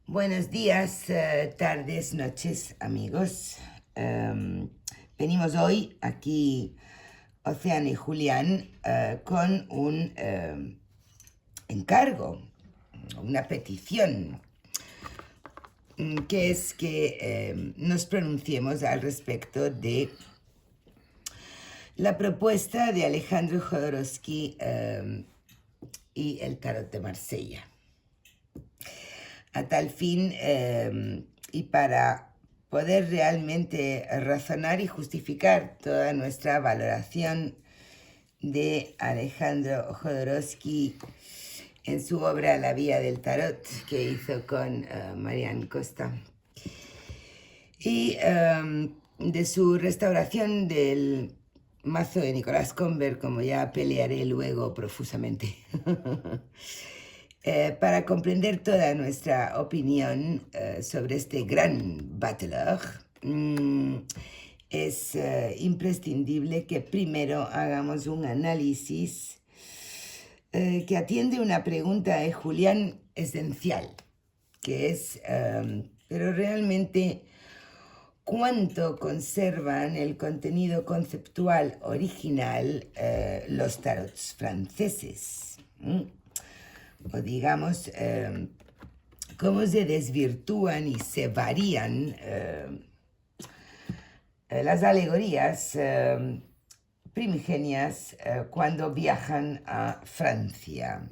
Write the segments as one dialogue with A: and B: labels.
A: Buenos días, tardes, noches, amigos. Venimos hoy aquí, Océano y Julián, con un encargo, una petición, que es que nos pronunciemos al respecto de la propuesta de Alejandro Jodorowsky y el Tarot de Marsella. A tal fin, y para poder realmente razonar y justificar toda nuestra valoración de Alejandro Jodorowsky en su obra La Vía del Tarot, que hizo con Marianne Costa, y de su restauración del mazo de Nicolás Conver, como ya pelearé luego profusamente. Para comprender toda nuestra opinión sobre este gran bateleur, es imprescindible que primero hagamos un análisis que atiende una pregunta de Julián esencial, que es, pero realmente, ¿cuánto conservan el contenido conceptual original los tarots franceses? O digamos, cómo se desvirtúan y se varían las alegorías primigenias cuando viajan a Francia.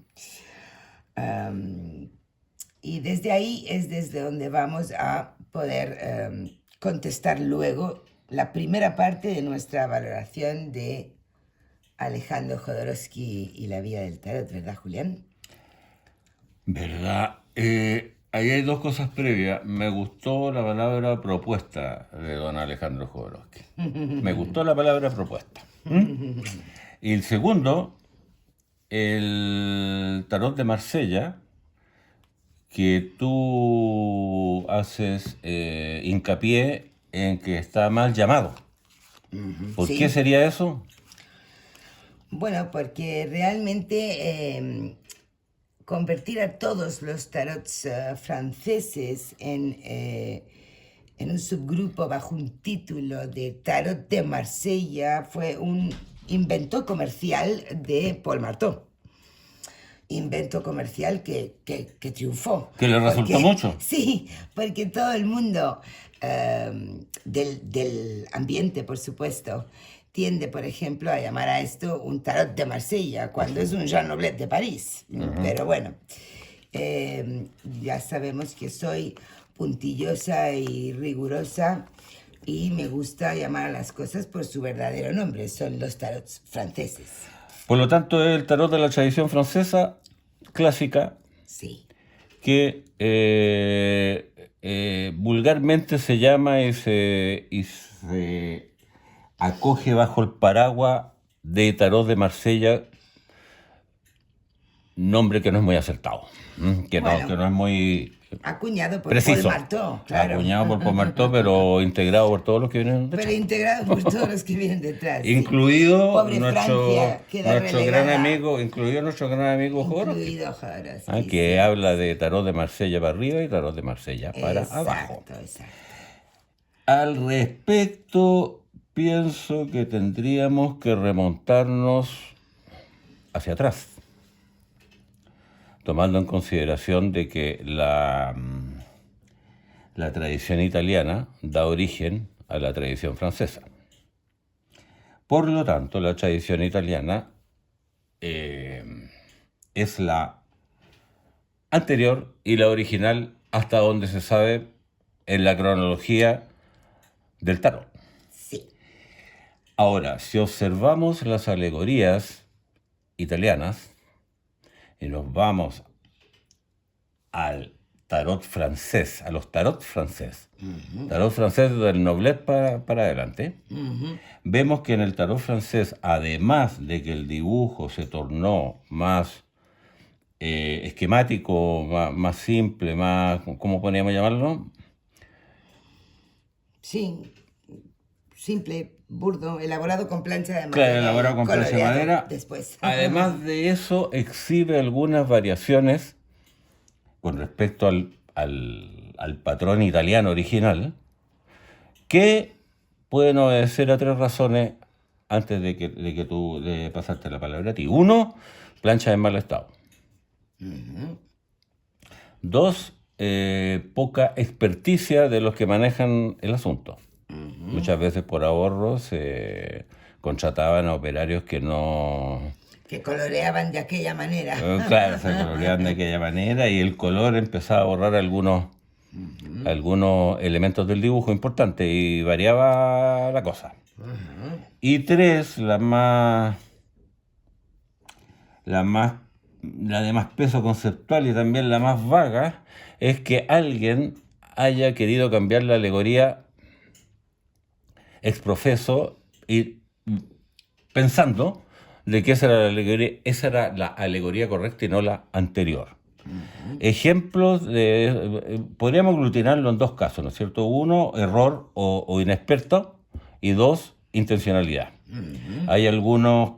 A: Y desde ahí es desde donde vamos a poder contestar luego la primera parte de nuestra valoración de Alejandro Jodorowsky y la Vía del Tarot, ¿verdad, Julián?
B: ¿Verdad? Ahí hay dos cosas previas. Me gustó la palabra propuesta de don Alejandro Jodorowsky. Me gustó la palabra propuesta. Y el segundo, el tarot de Marsella, que tú haces hincapié en que está mal llamado. ¿Por
A: Sí.
B: qué sería eso?
A: Bueno, porque realmente convertir a todos los tarots franceses en un subgrupo bajo un título de Tarot de Marsella fue un invento comercial de Paul Marteau. Invento comercial que triunfó.
B: Que le resultó mucho.
A: Sí, porque todo el mundo del ambiente, por supuesto, tiende, por ejemplo, a llamar a esto un tarot de Marsella, cuando es un Jean Noblet de París. Pero bueno, ya sabemos que soy puntillosa y rigurosa y me gusta llamar a las cosas por su verdadero nombre, son los tarots franceses.
B: Por lo tanto, es el tarot de la tradición francesa clásica,
A: Sí.
B: que vulgarmente se llama y se acoge bajo el paraguas de Tarot de Marsella, nombre que no es muy acertado, que no es muy
A: Acuñado por
B: preciso.
A: Paul Marteau, claro.
B: Acuñado por Paul Marteau, pero integrado por todos los que vienen detrás.
A: Pero integrado por todos los que vienen detrás.
B: Incluido
A: Pobre
B: nuestro
A: Francia, queda
B: gran
A: relegada.
B: amigo, incluido nuestro gran amigo Jodorowsky,
A: Incluido Jodorowsky,
B: que
A: sí.
B: habla de Tarot de Marsella para arriba y Tarot de Marsella para abajo.
A: Exacto.
B: Al respecto, pienso que tendríamos que remontarnos hacia atrás, tomando en consideración de que la tradición italiana da origen a la tradición francesa. Por lo tanto, la tradición italiana es la anterior y la original hasta donde se sabe en la cronología del tarot.
A: Sí.
B: Ahora, si observamos las alegorías italianas y nos vamos al tarot francés, a los tarot francés, tarot francés del Noblet para adelante, vemos que en el tarot francés, además de que el dibujo se tornó más esquemático, más simple, más, ¿cómo podríamos llamarlo?
A: Sí, simple, burdo, elaborado con plancha de madera.
B: Claro, elaborado con plancha de madera.
A: Después.
B: Además de eso, exhibe algunas variaciones con respecto al patrón italiano original, que pueden obedecer a 3 razones antes de que tú de pasarte la palabra a ti. 1, plancha en mal estado. 2, poca experticia de los que manejan el asunto. Muchas veces por ahorro se contrataban a operarios que no...
A: Que coloreaban de aquella manera.
B: Claro, se coloreaban de aquella manera y el color empezaba a borrar algunos elementos del dibujo importantes y variaba la cosa. Y 3, la de más peso conceptual y también la más vaga, es que alguien haya querido cambiar la alegoría exprofeso y pensando de que esa era la alegoría correcta y no la anterior. Ejemplos podríamos aglutinarlo en 2 casos, ¿no es cierto? 1, error o inexperto, y 2, intencionalidad. Hay algunos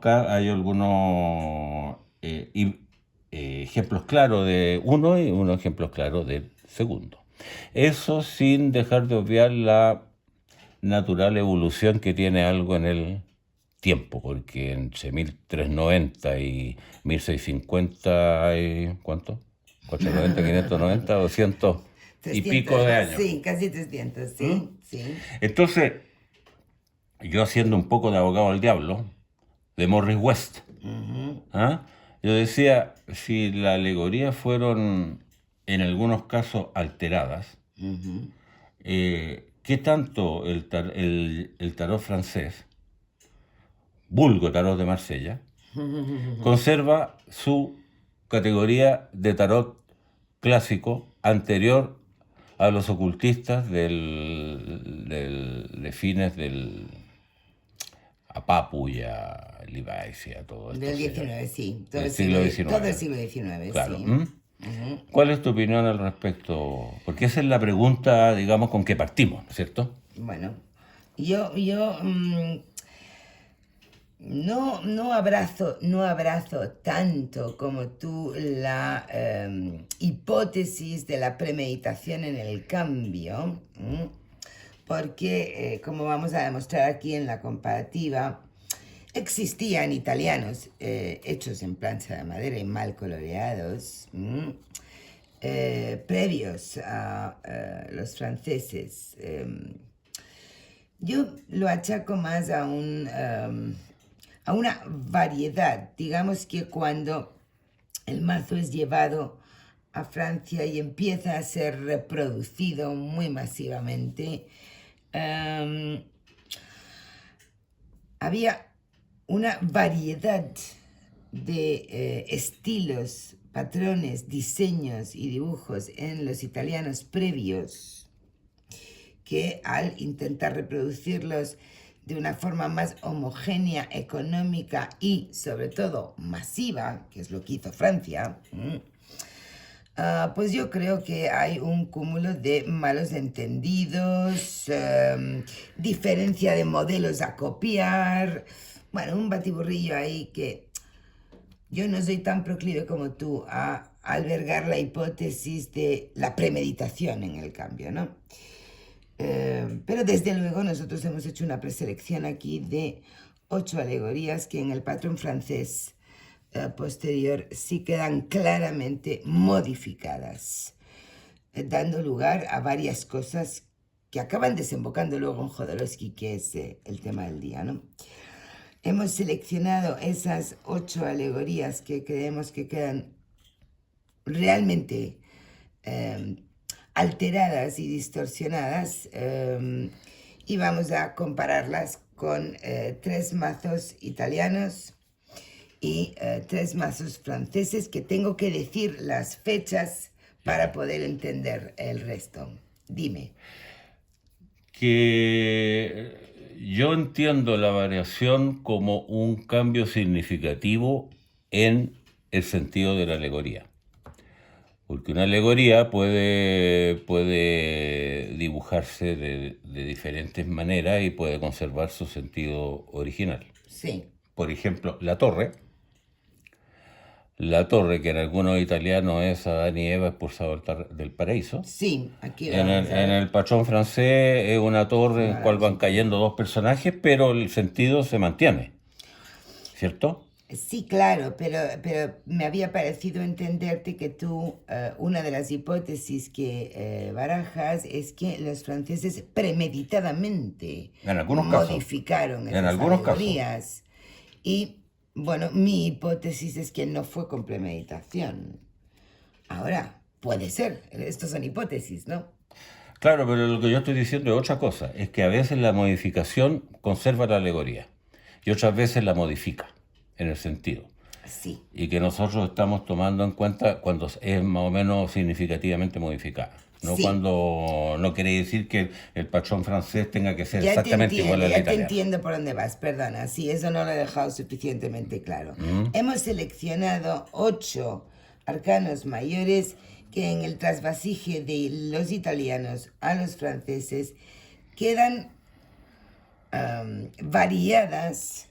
B: ejemplos claros de uno y unos ejemplos claros del segundo. Eso sin dejar de obviar la natural evolución que tiene algo en el tiempo, porque entre 1390 y 1650 hay, ¿cuánto? 490, 590, 200 y pico de años.
A: Sí, casi 300, sí, sí.
B: Entonces, yo haciendo un poco de abogado al diablo, de Morris West, yo decía, si las alegorías fueron en algunos casos alteradas, ¿qué tanto el tarot francés, vulgo tarot de Marsella, conserva su categoría de tarot clásico anterior a los ocultistas de fines del Apapu y a Levi's y a todo esto?
A: Del 19, sí.
B: Del siglo XIX.
A: Todo el siglo XIX,
B: claro.
A: sí.
B: ¿Cuál es tu opinión al respecto? Porque esa es la pregunta, digamos, con que partimos, ¿no es cierto?
A: Bueno, yo no abrazo tanto como tú la hipótesis de la premeditación en el cambio, porque, como vamos a demostrar aquí en la comparativa, existían italianos hechos en plancha de madera y mal coloreados, previos a los franceses. Yo lo achaco más a una variedad. Digamos que cuando el mazo es llevado a Francia y empieza a ser reproducido muy masivamente, había una variedad de estilos, patrones, diseños y dibujos en los italianos previos que al intentar reproducirlos de una forma más homogénea, económica y sobre todo masiva, que es lo que hizo Francia, pues yo creo que hay un cúmulo de malos entendidos, diferencia de modelos a copiar, bueno, un batiburrillo ahí que yo no soy tan proclive como tú a albergar la hipótesis de la premeditación en el cambio, ¿no? Pero desde luego nosotros hemos hecho una preselección aquí de 8 alegorías que en el patrón francés posterior sí quedan claramente modificadas, dando lugar a varias cosas que acaban desembocando luego en Jodorowsky, que es el tema del día, ¿no? Hemos seleccionado esas 8 alegorías que creemos que quedan realmente alteradas y distorsionadas, y vamos a compararlas con 3 mazos italianos y 3 mazos franceses, que tengo que decir las fechas para poder entender el resto. Dime.
B: Que yo entiendo la variación como un cambio significativo en el sentido de la alegoría. Porque una alegoría puede dibujarse de diferentes maneras y puede conservar su sentido original.
A: Sí.
B: Por ejemplo, la torre La torre, que en algunos italianos es Adán y Eva expulsados del paraíso.
A: Sí, aquí
B: En
A: vamos a
B: en
A: ver.
B: el patrón francés es una torre en la cual van
A: Sí.
B: cayendo dos personajes, pero el sentido se mantiene, ¿cierto?
A: Sí, claro, pero me había parecido entenderte que tú, una de las hipótesis que barajas es que los franceses premeditadamente
B: En algunos casos.
A: modificaron
B: En
A: esas
B: algunos casos.
A: alegorías. Y bueno, mi hipótesis es que no fue con premeditación. Ahora, puede ser, estos son hipótesis, ¿no?
B: Claro, pero lo que yo estoy diciendo es otra cosa. Es que a veces la modificación conserva la alegoría y otras veces la modifica en el sentido.
A: Sí,
B: Y que nosotros estamos tomando en cuenta cuando es más o menos significativamente modificada. No
A: sí.
B: cuando no quiere decir que el patrón francés tenga que ser
A: Ya te
B: exactamente igual
A: entiendo,
B: al
A: ya te
B: italiano.
A: entiendo por dónde vas, perdona, sí, eso no lo he dejado suficientemente claro. Hemos seleccionado 8 arcanos mayores que en el trasvasije de los italianos a los franceses quedan variadas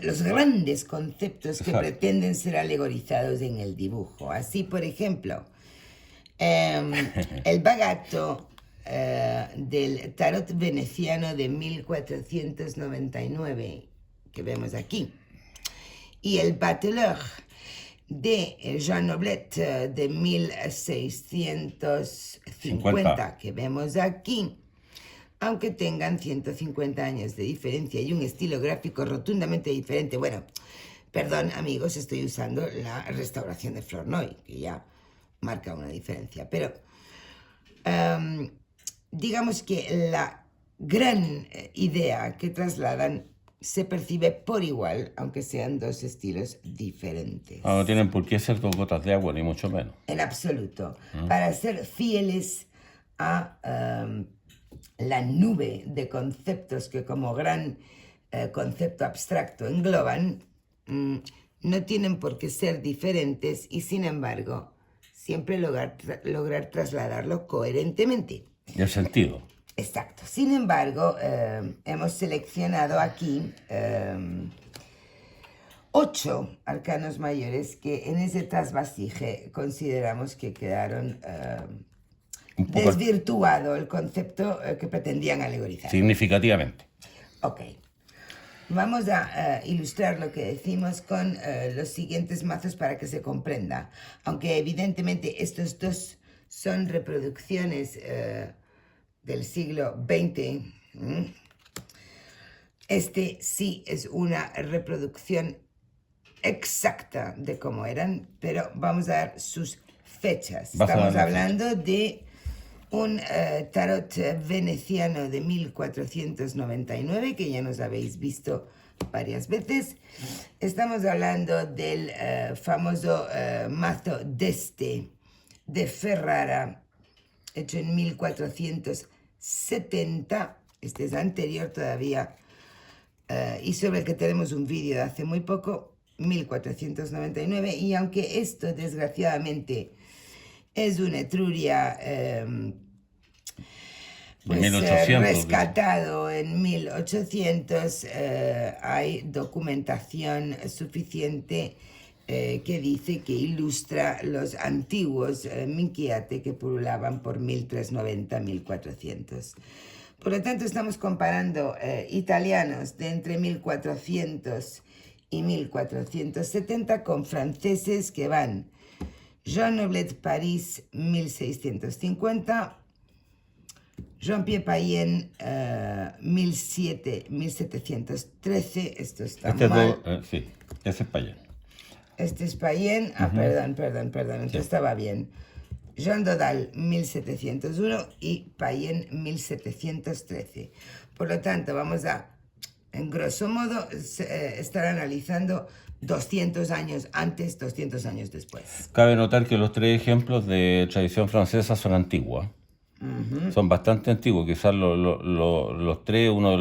A: los grandes conceptos que
B: Exacto.
A: pretenden ser alegorizados en el dibujo. Así, por ejemplo, el bagatto del tarot veneciano de 1499, que vemos aquí, y el bateleur de Jean Noblet de 1650, que vemos aquí, aunque tengan 150 años de diferencia y un estilo gráfico rotundamente diferente. Bueno, perdón amigos, estoy usando la restauración de Flournoy, que ya marca una diferencia, pero digamos que la gran idea que trasladan se percibe por igual, aunque sean dos estilos diferentes.
B: No tienen por qué ser dos gotas de agua, ni mucho menos.
A: En absoluto. Para ser fieles a la nube de conceptos que como gran concepto abstracto engloban, no tienen por qué ser diferentes y sin embargo siempre lograr trasladarlo coherentemente.
B: Y el sentido.
A: Exacto. Sin embargo, hemos seleccionado aquí 8 arcanos mayores que en ese trasvasije consideramos que quedaron
B: Un poco
A: desvirtuado el concepto que pretendían alegorizar.
B: significativamente.
A: Ok. Vamos a ilustrar lo que decimos con los siguientes mazos para que se comprenda. Aunque evidentemente estos dos son reproducciones del siglo XX. Este sí es una reproducción exacta de cómo eran, pero vamos a dar sus fechas. Estamos hablando de un tarot veneciano de 1499, que ya nos habéis visto varias veces. Estamos hablando del famoso mazo d'Este de Ferrara, hecho en 1470. Este es anterior todavía y sobre el que tenemos un vídeo de hace muy poco, 1499. Y aunque esto desgraciadamente es una Etruria pues,
B: 1800,
A: rescatado en 1800, hay documentación suficiente que dice que ilustra los antiguos minquiate que pululaban por 1390-1400. Por lo tanto, estamos comparando italianos de entre 1400 y 1470 con franceses que van Jean Noblet París 1650, Jean-Pierre Payen 1713, esto está mal.
B: Sí, ese es Payen.
A: Este es Payen, perdón, entonces sí. Estaba bien. Jean Dodal 1701 y Payen 1713. Por lo tanto, vamos a, en grosso modo, estar analizando 200 años antes, 200 años después.
B: Cabe notar que los tres ejemplos de tradición francesa son antiguos. Son bastante antiguos, quizás los tres, uno de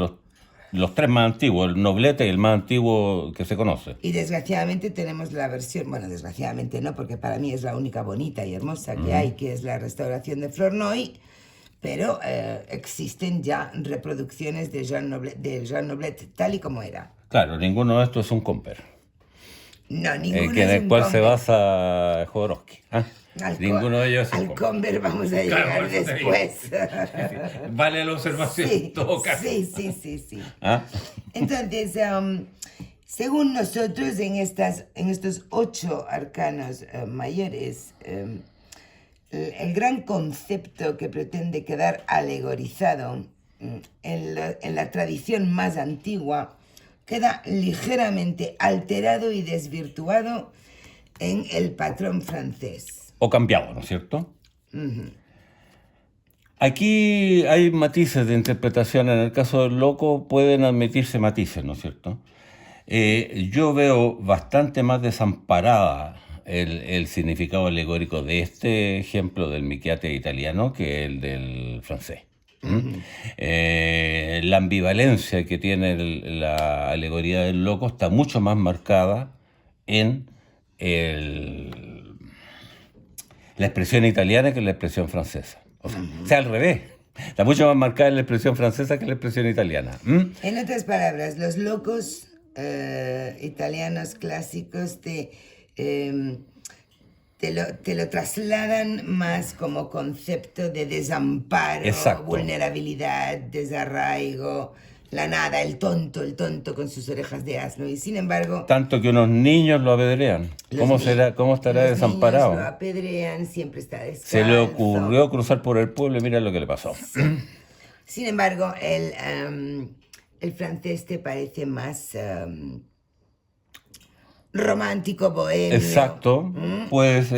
B: los tres más antiguos, el Noblete y el más antiguo que se conoce.
A: Y desgraciadamente tenemos la versión, bueno, desgraciadamente no, porque para mí es la única bonita y hermosa que hay, que es la restauración de Flournoy, pero existen ya reproducciones de Jean Noblet tal y como era.
B: Claro, ninguno de estos es un comper.
A: No, ninguno
B: que en
A: es
B: el
A: un
B: cual se
A: Converse.
B: basa Jodorowsky. ¿Ah? Ninguno de ellos es un
A: Al
B: Converse.
A: Converse vamos a
B: Claro, por
A: llegar
B: eso te digo.
A: después.
B: Vale la observación en
A: Sí,
B: todo caso.
A: sí.
B: ¿Ah?
A: Entonces, según nosotros, en estos 8 arcanos mayores, el gran concepto que pretende quedar alegorizado en la tradición más antigua queda ligeramente alterado y desvirtuado en el patrón francés.
B: O cambiado, ¿no es cierto? Aquí hay matices de interpretación. En el caso del loco pueden admitirse matices, ¿no es cierto? Yo veo bastante más desamparada el significado alegórico de este ejemplo del Michiate italiano que el del francés. La ambivalencia que tiene la alegoría del loco está mucho más marcada en la expresión italiana que en la expresión francesa. O sea, al revés. Está mucho más marcada en la expresión francesa que en la expresión italiana.
A: En otras palabras, los locos italianos clásicos te lo trasladan más como concepto de desamparo,
B: Exacto.
A: vulnerabilidad, desarraigo, la nada, el tonto con sus orejas de asno. Y sin embargo,
B: Tanto que unos niños lo apedrean. ¿Cómo estará
A: los
B: desamparado?
A: niños lo apedrean, siempre está descalzo.
B: Se le ocurrió cruzar por el pueblo y mira lo que le pasó.
A: Sin embargo, el francés te parece más romántico, bohemio.
B: Exacto. Pues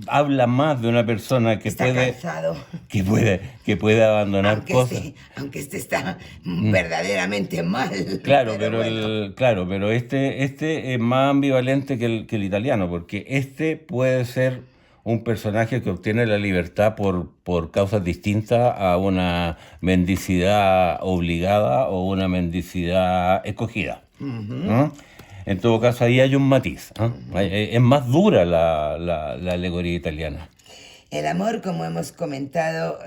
B: habla más de una persona que
A: Está calzado.
B: que puede abandonar cosas.
A: Aunque este está verdaderamente mal.
B: Claro,
A: bueno.
B: pero este es más ambivalente que el italiano, porque este puede ser un personaje que obtiene la libertad por causas distintas a una mendicidad obligada o una mendicidad escogida. ¿No? En todo caso, ahí hay un matiz. Es más dura la alegoría italiana.
A: El amor, como hemos comentado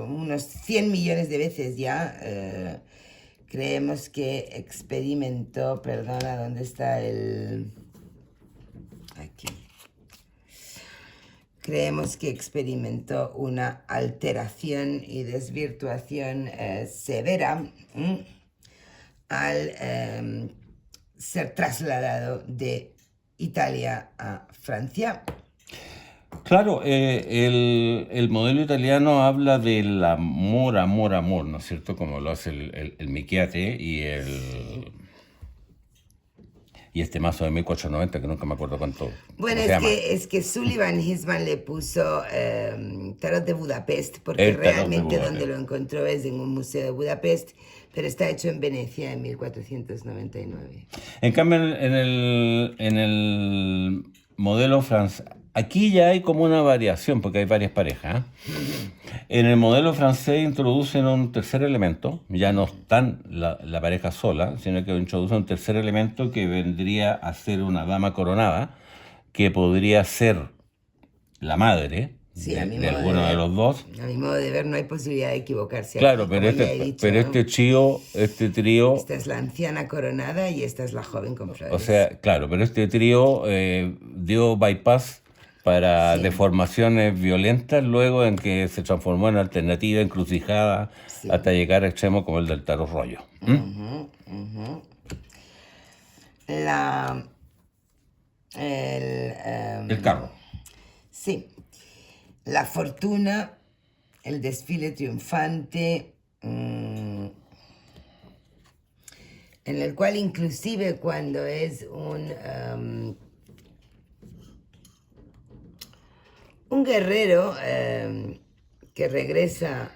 A: unos 100 millones de veces ya, creemos que experimentó, perdona, ¿dónde está el...? Aquí. Creemos que experimentó una alteración y desvirtuación severa al ser trasladado de Italia a Francia.
B: Claro, el modelo italiano habla del amor, ¿no es cierto? Como lo hace el Michiate y este mazo de 1490, que nunca me acuerdo cuánto
A: Bueno,
B: se llama.
A: es que Sullivan Hisman le puso Tarot de Budapest, porque
B: El Tarot de
A: realmente
B: Budapest.
A: donde lo encontró es en un museo de Budapest, pero está hecho en Venecia en 1499.
B: En cambio, en el modelo francés, aquí ya hay como una variación, porque hay varias parejas. En el modelo francés introducen un tercer elemento, ya no están la pareja sola, sino que introducen un tercer elemento que vendría a ser una dama coronada, que podría ser la madre
A: Sí,
B: de alguno de los dos.
A: A mi modo de ver, no hay posibilidad de equivocarse.
B: Claro,
A: aquí,
B: pero
A: como ya he dicho, ¿no?
B: este trío,
A: Esta es la anciana coronada y esta es la joven con flores.
B: o sea, claro, pero este trío dio bypass para
A: Sí.
B: deformaciones violentas luego en que se transformó en alternativa, encrucijada,
A: Sí.
B: hasta llegar a extremos como el del tarot rollo. El carro.
A: Sí. La fortuna, el desfile triunfante, en el cual inclusive cuando es un guerrero que regresa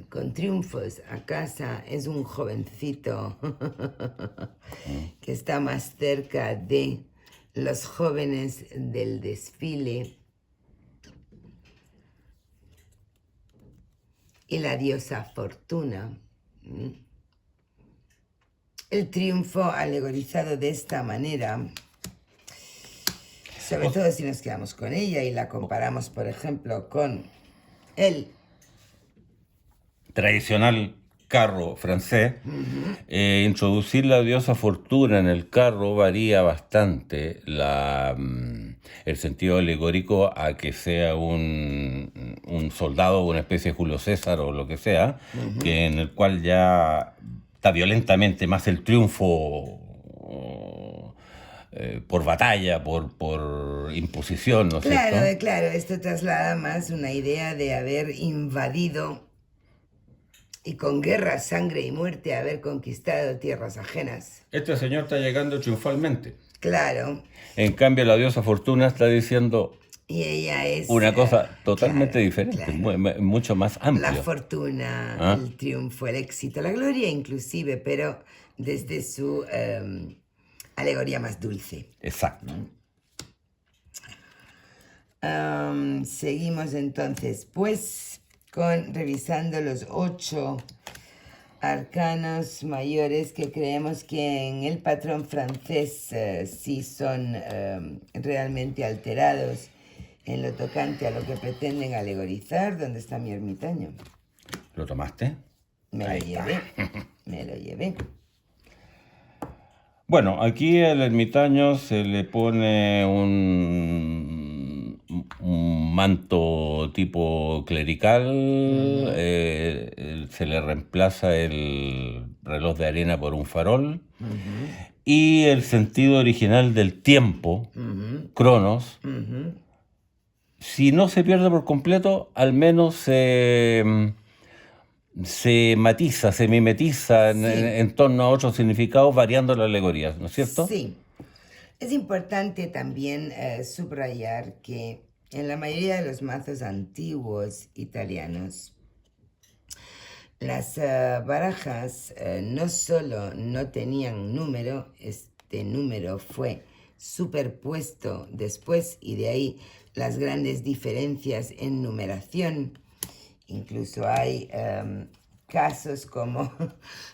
A: con triunfos a casa, es un jovencito que está más cerca de los jóvenes del desfile y la diosa Fortuna. El triunfo alegorizado de esta manera, sobre todo si nos quedamos con ella y la comparamos, por ejemplo, con el
B: Tradicional carro francés. Introducir la diosa Fortuna en el carro varía bastante el sentido alegórico a que sea un soldado o una especie de Julio César o lo que sea, que en el cual ya está violentamente más el triunfo por batalla, por imposición, ¿no es
A: Claro,
B: cierto?
A: claro, esto traslada más una idea de haber invadido y con guerra, sangre y muerte haber conquistado tierras ajenas.
B: Este señor está llegando triunfalmente.
A: Claro,
B: En cambio, la diosa Fortuna está diciendo
A: y ella es,
B: una cosa totalmente
A: claro,
B: diferente,
A: claro,
B: mucho más
A: la
B: amplia.
A: fortuna,
B: ¿Ah?
A: el triunfo, el éxito, la gloria inclusive, pero desde su alegoría más dulce.
B: Exacto.
A: Seguimos entonces, pues, revisando los 8 arcanos mayores que creemos que en el patrón francés sí son realmente alterados en lo tocante a lo que pretenden alegorizar. ¿Dónde está mi ermitaño?
B: ¿Lo tomaste?
A: Me lo
B: Ahí está.
A: llevé, me lo llevé.
B: Bueno, aquí al ermitaño se le pone un manto tipo clerical, se le reemplaza el reloj de arena por un farol y el sentido original del tiempo, Cronos, si no se pierde por completo, al menos se matiza, se mimetiza
A: Sí.
B: en torno a otros significados, variando la alegoría, ¿no es cierto?
A: Sí. Es importante también subrayar que en la mayoría de los mazos antiguos italianos, las barajas no solo no tenían número, este número fue superpuesto después y de ahí las grandes diferencias en numeración. Incluso hay casos como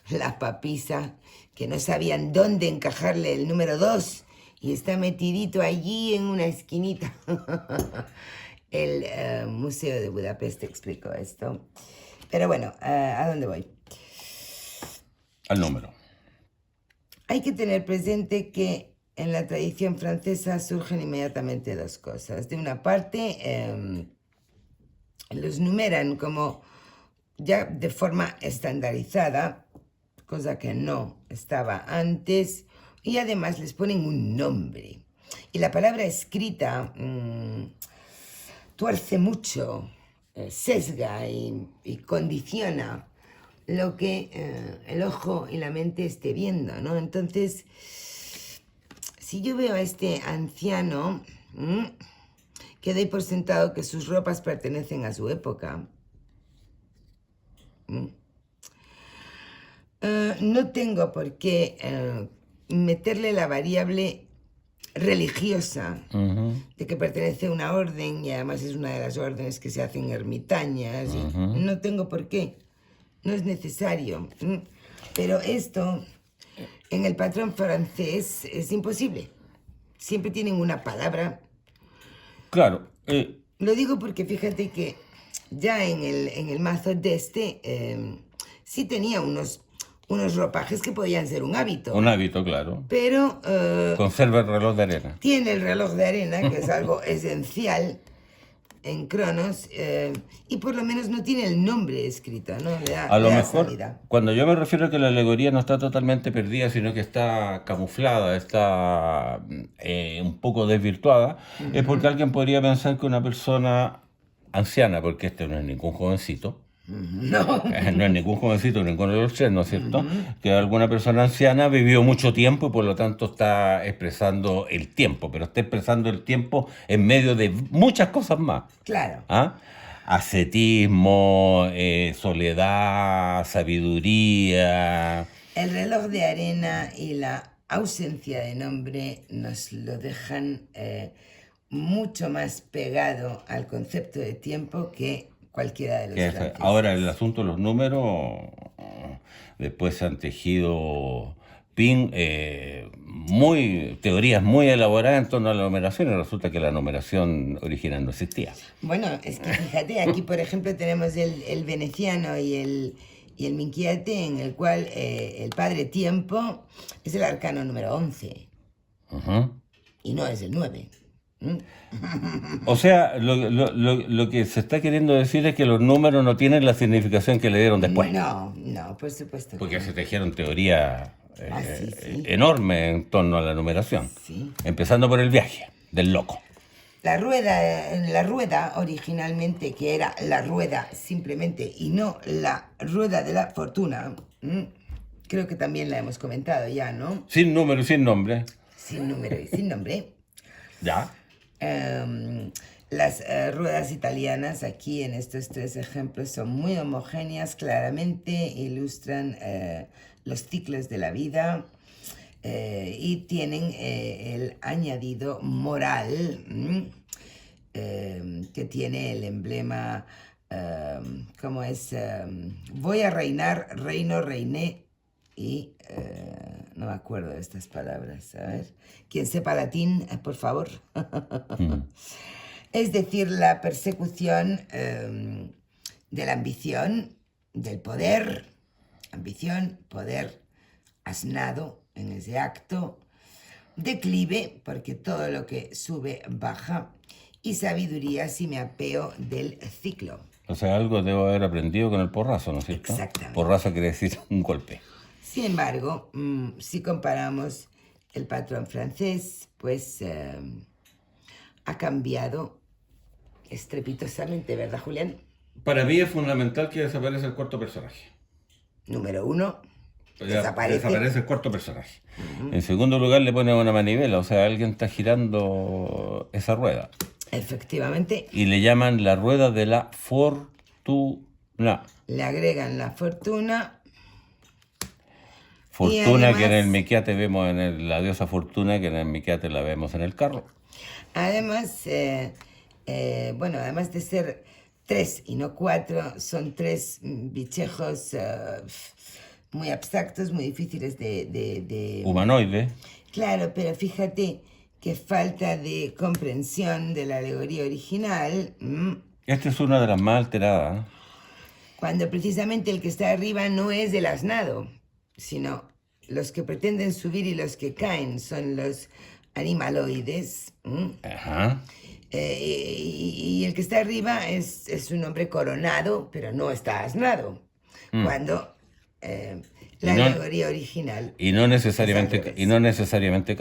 A: la papisa, que no sabían dónde encajarle el número 2 y está metidito allí en una esquinita. El Museo de Budapest explicó esto. Pero bueno, ¿a dónde voy?
B: Al número.
A: Hay que tener presente que en la tradición francesa surgen inmediatamente dos cosas. De una parte, los numeran como ya de forma estandarizada, cosa que no estaba antes, y además les ponen un nombre. Y la palabra escrita tuerce mucho, sesga y condiciona lo que el ojo y la mente esté viendo, ¿no? Entonces, si yo veo a este anciano, que doy por sentado que sus ropas pertenecen a su época, no tengo por qué meterle la variable religiosa de que pertenece a una orden y además es una de las órdenes que se hacen ermitañas. Y no tengo por qué, no es necesario. Pero esto en el patrón francés es imposible. Siempre tienen una palabra.
B: Claro.
A: Lo digo porque fíjate que ya en el mazo de sí tenía unos ropajes que podían ser un hábito.
B: Un hábito, claro.
A: Pero
B: Conserva el reloj de arena.
A: tiene el reloj de arena, que es algo esencial en Cronos, y por lo menos no tiene el nombre escrito, ¿no?
B: A lo
A: le da
B: mejor,
A: salida.
B: cuando yo me refiero a que la alegoría no está totalmente perdida, sino que está camuflada, está un poco desvirtuada, es porque alguien podría pensar que una persona anciana, porque este no es ningún jovencito,
A: No.
B: no es ningún jovencito, ninguno de los tres, ¿no es cierto? Que alguna persona anciana vivió mucho tiempo y por lo tanto está expresando el tiempo, pero está expresando el tiempo en medio de muchas cosas más.
A: Claro.
B: ¿Ah? Ascetismo, soledad, sabiduría.
A: El reloj de arena y la ausencia de nombre nos lo dejan mucho más pegado al concepto de tiempo que cualquiera de los franceses.
B: Ahora el asunto de los números, después se han tejido teorías muy elaboradas en torno a la numeración y resulta que la numeración original no existía.
A: Bueno, es que fíjate, aquí por ejemplo tenemos el veneciano y Y el Minquiate, en el cual el Padre Tiempo es el arcano número 11.
B: Ujú.
A: Y no es el 9.
B: O sea, lo que se está queriendo decir es que los números no tienen la significación que le dieron después.
A: No, por supuesto
B: Porque
A: que
B: se
A: no.
B: tejieron teorías
A: Sí.
B: enormes en torno a la numeración.
A: Sí.
B: Empezando por el viaje del loco.
A: La rueda originalmente, que era la rueda simplemente y no la rueda de la fortuna, creo que también la hemos comentado ya, ¿no?
B: Sin número y sin nombre.
A: Sin número y sin nombre.
B: Ya.
A: Las ruedas italianas aquí en estos 3 ejemplos son muy homogéneas, claramente ilustran los ciclos de la vida y tienen el añadido moral que tiene el emblema, ¿cómo es? Voy a reinar, reino, reiné y... no me acuerdo de estas palabras, a ver. Quien sepa latín, por favor. Es decir, la persecución de la ambición, del poder, ambición, poder, asnado en ese acto, declive, porque todo lo que sube baja, y sabiduría si me apeo del ciclo.
B: O sea, algo debo haber aprendido con el porrazo, ¿no es cierto?
A: Exactamente.
B: Porrazo quiere decir un golpe.
A: Sin embargo, si comparamos el patrón francés, pues ha cambiado estrepitosamente, ¿verdad, Julián?
B: Para mí es fundamental que desaparezca el cuarto personaje.
A: Número 1, desaparece.
B: Desaparece el cuarto personaje. En segundo lugar le ponen una manivela, o sea, alguien está girando esa rueda.
A: Efectivamente.
B: Y le llaman la rueda de la fortuna.
A: Le agregan la fortuna.
B: Fortuna
A: además,
B: que en el Miquiate vemos la diosa Fortuna, que en el Miquiate la vemos en el carro.
A: Además, además de ser 3 y no 4, son 3 bichejos muy abstractos, muy difíciles de...
B: Humanoide.
A: Claro, pero fíjate que falta de comprensión de la alegoría original.
B: Esta es una de las más alteradas.
A: Cuando precisamente el que está arriba no es el asnado, sino los que pretenden subir y los que caen son los animaloides.
B: Ajá.
A: Y el que está arriba es un hombre coronado, pero no está asnado. Cuando la alegoría original...
B: Y no necesariamente cae.
A: Y no necesariamente.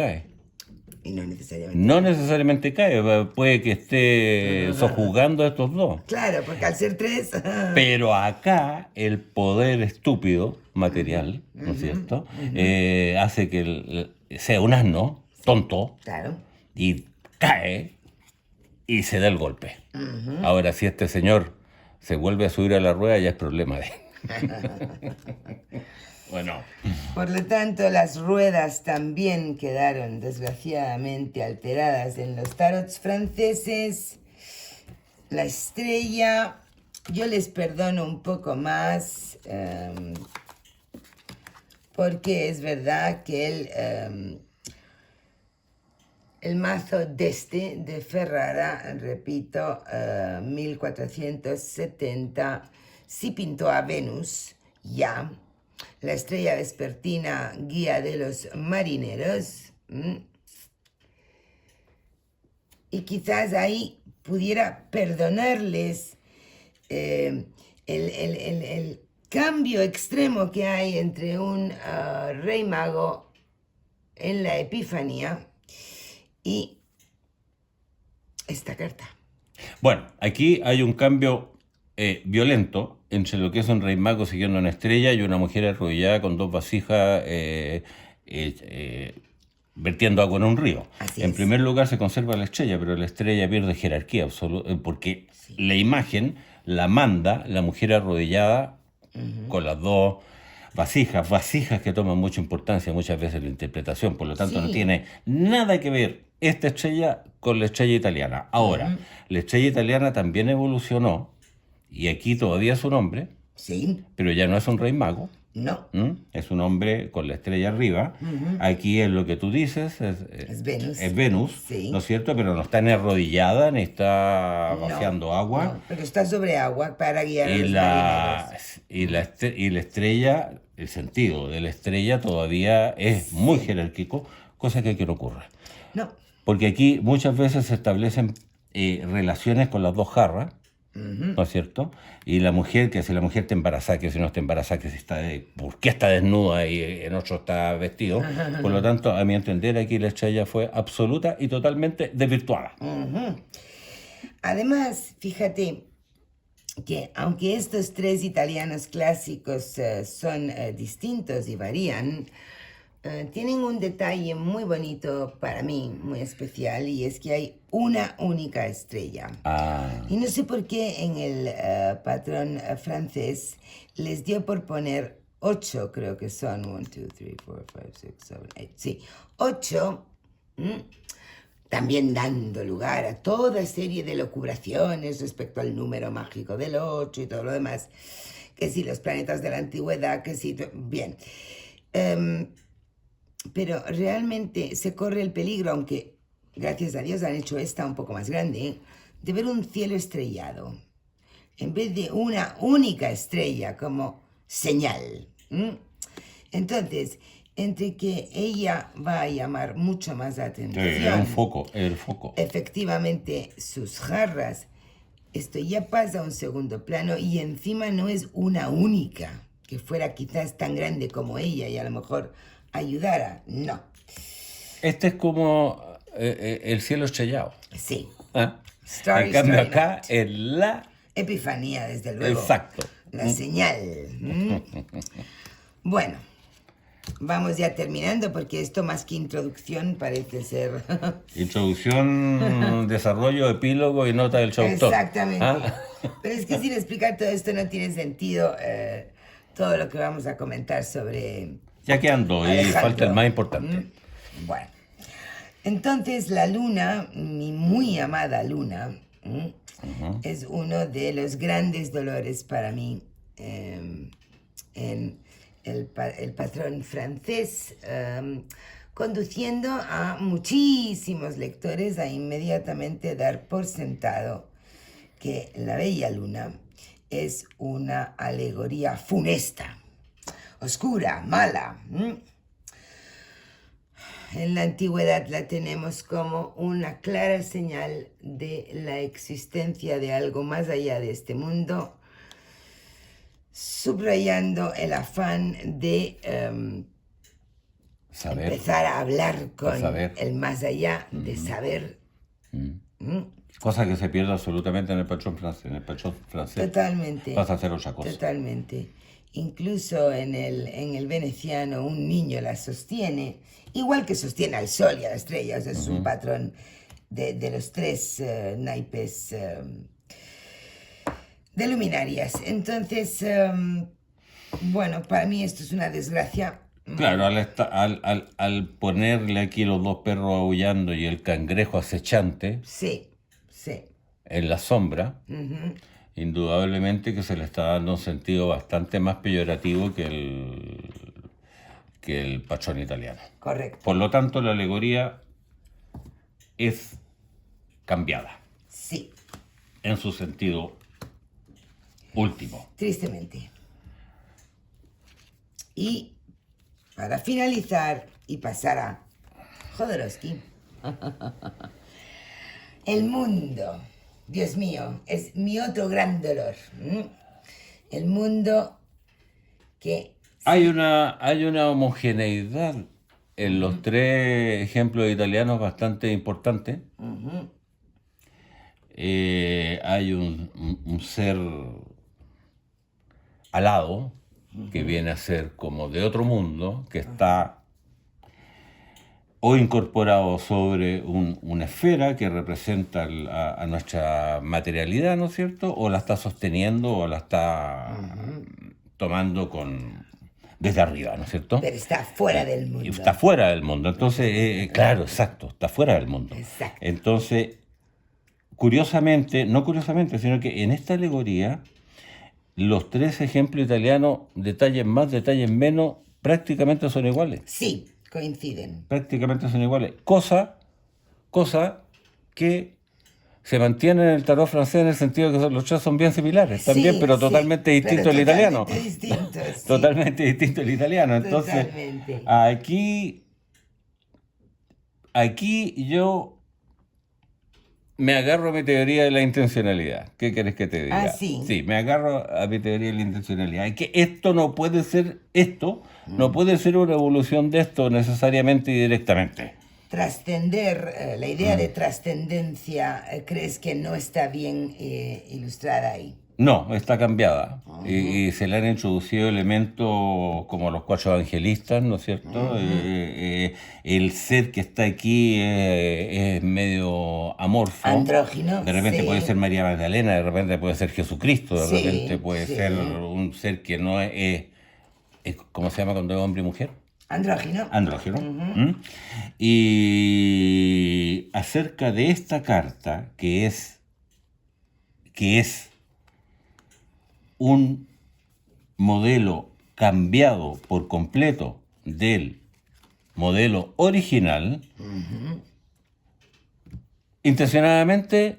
B: No necesariamente cae, puede que esté sojuzgando a estos dos.
A: Claro, porque al ser 3...
B: Pero acá el poder estúpido, material, ¿no es cierto? Hace que sea un asno, tonto,
A: Claro.
B: y cae y se da el golpe. Ahora, si este señor se vuelve a subir a la rueda, ya es problema de él. Bueno.
A: Por lo tanto, las ruedas también quedaron desgraciadamente alteradas en los tarots franceses. La estrella, yo les perdono un poco más, porque es verdad que el mazo de Ferrara, repito, 1470, sí pintó a Venus, ya. La estrella vespertina, guía de los marineros. Y quizás ahí pudiera perdonarles el cambio extremo que hay entre un rey mago en la Epifanía y esta carta.
B: Bueno, aquí hay un cambio violento entre lo que es un rey mago siguiendo una estrella y una mujer arrodillada con 2 vasijas vertiendo agua en un río. En primer lugar se conserva la estrella, pero la estrella pierde jerarquía absoluta, porque la imagen la manda la mujer arrodillada con las 2 vasijas que toman mucha importancia muchas veces en la interpretación, por lo tanto no tiene nada que ver esta estrella con la estrella italiana. Ahora, la estrella italiana también evolucionó, y aquí todavía es un hombre,
A: Sí.
B: pero ya no es un rey mago,
A: No.
B: Es un hombre con la estrella arriba. Aquí es lo que tú dices,
A: Es Venus.
B: es Venus,
A: Sí.
B: ¿no es cierto? Pero no está ni arrodillada ni está vaciando agua.
A: No, pero está sobre agua para guiar a
B: Y
A: los
B: la,
A: marineros.
B: y la estrella, el sentido de la estrella todavía es muy jerárquico, cosa que aquí no ocurre.
A: No.
B: Porque aquí muchas veces se establecen relaciones con las dos jarras, ¿no es cierto? Y la mujer, que si la mujer está embarazada, que si no está embarazada, que si está ¿por qué está desnuda y en otro está vestido? Por lo tanto, a mi entender, aquí la estrella fue absoluta y totalmente desvirtuada.
A: Además, fíjate que aunque estos tres italianos clásicos son distintos y varían, tienen un detalle muy bonito para mí, muy especial, y es que hay una única estrella. Y no sé por qué en el patrón francés les dio por poner 8, creo que son 1, 2, 3, 4, 5, 6, 7, 8. Sí, 8, también dando lugar a toda serie de locubraciones respecto al número mágico del 8 y todo lo demás. Que si los planetas de la antigüedad, que si... Bien. Pero realmente se corre el peligro, aunque gracias a Dios han hecho esta un poco más grande, de ver un cielo estrellado en vez de una única estrella como señal. Entonces, entre que ella va a llamar mucho más la atención,
B: El foco.
A: efectivamente sus jarras, esto ya pasa a un segundo plano y encima no es una única, que fuera quizás tan grande como ella y a lo mejor ayudara, no.
B: Este es como el cielo estrellado.
A: Sí.
B: En cambio acá es la...
A: Epifanía, desde luego.
B: Exacto.
A: La señal. Bueno, vamos ya terminando porque esto más que introducción parece ser...
B: Introducción, desarrollo, epílogo y nota del autor.
A: Exactamente. Pero es que sin explicar todo esto no tiene sentido todo lo que vamos a comentar sobre...
B: Ya quedan dos y falta el más importante.
A: Bueno, entonces la luna, mi muy amada luna, es uno de los grandes dolores para mí en el patrón francés, conduciendo a muchísimos lectores a inmediatamente dar por sentado que la bella luna es una alegoría funesta, oscura, mala. En la antigüedad la tenemos como una clara señal de la existencia de algo más allá de este mundo, subrayando el afán de empezar a hablar con el más allá, de saber.
B: Cosa que se pierde absolutamente en el patrón francés. En el patrón francés
A: Totalmente.
B: vas a hacer otra cosa.
A: Totalmente. Incluso en el veneciano un niño la sostiene, igual que sostiene al sol y a la estrella. O sea, es un patrón de los tres naipes de luminarias. Entonces, bueno, para mí esto es una desgracia.
B: Claro, al ponerle aquí los dos perros aullando y el cangrejo acechante en la sombra, indudablemente que se le está dando un sentido bastante más peyorativo que el patrón italiano.
A: Correcto.
B: Por lo tanto, la alegoría es cambiada.
A: Sí.
B: En su sentido último.
A: Tristemente. Y para finalizar y pasar a Jodorowsky, el mundo, Dios mío, es mi otro gran dolor. El mundo que...
B: Hay una homogeneidad en los tres ejemplos italianos bastante importante. Hay un ser alado que viene a ser como de otro mundo, que está o incorporado sobre una esfera que representa a nuestra materialidad, ¿no es cierto? O la está sosteniendo o la está tomando desde arriba, ¿no es cierto?
A: Pero está fuera del mundo.
B: Está fuera del mundo. Entonces, claro, exacto, está fuera del mundo.
A: Exacto.
B: Entonces, curiosamente, no curiosamente, sino que en esta alegoría los tres ejemplos italianos, detalles más, detalles menos, prácticamente son iguales.
A: Sí, coinciden.
B: Prácticamente son iguales. Cosa que se mantiene en el tarot francés en el sentido de que los tres son bien similares también,
A: Sí,
B: pero
A: sí,
B: totalmente distinto
A: pero
B: al italiano.
A: totalmente distintos, sí.
B: Totalmente distinto al italiano. Entonces,
A: Totalmente.
B: aquí yo me agarro a mi teoría de la intencionalidad. ¿Qué querés que te diga?
A: Ah, sí.
B: Sí, me agarro a mi teoría de la intencionalidad. Es que esto no puede ser una evolución de esto necesariamente y directamente.
A: Trascender, la idea de trascendencia, ¿crees que no está bien ilustrada ahí?
B: No, está cambiada. Y se le han introducido elementos como los cuatro evangelistas, ¿no es cierto? El ser que está aquí es medio amorfo.
A: Andrógino,
B: De repente
A: sí.
B: puede ser María Magdalena, de repente puede ser Jesucristo, de
A: Sí,
B: repente puede
A: sí.
B: ser un ser que no ¿cómo se llama cuando es hombre y mujer?
A: Andrógino.
B: Andrógeno. Y acerca de esta carta, que es un modelo cambiado por completo del modelo original, intencionadamente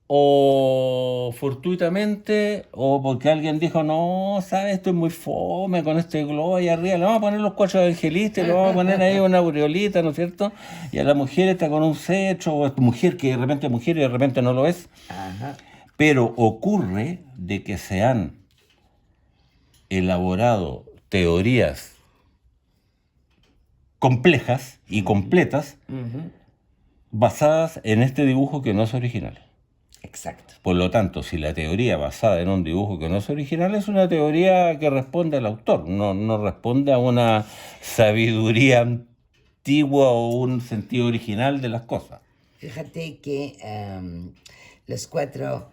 B: o fortuitamente, o porque alguien dijo, no, ¿sabes? Esto es muy fome con este globo ahí arriba, le vamos a poner los cuatro evangelistas, le vamos a poner ahí una aureolita, ¿no es cierto? Y a la mujer está con un cetro, o es mujer que de repente es mujer y de repente no lo es.
A: Ajá.
B: Pero ocurre de que se han elaborado teorías complejas y completas basadas en este dibujo que no es original.
A: Exacto.
B: Por lo tanto, si la teoría basada en un dibujo que no es original es una teoría que responde al autor, no responde a una sabiduría antigua o un sentido original de las cosas.
A: Fíjate que los cuatro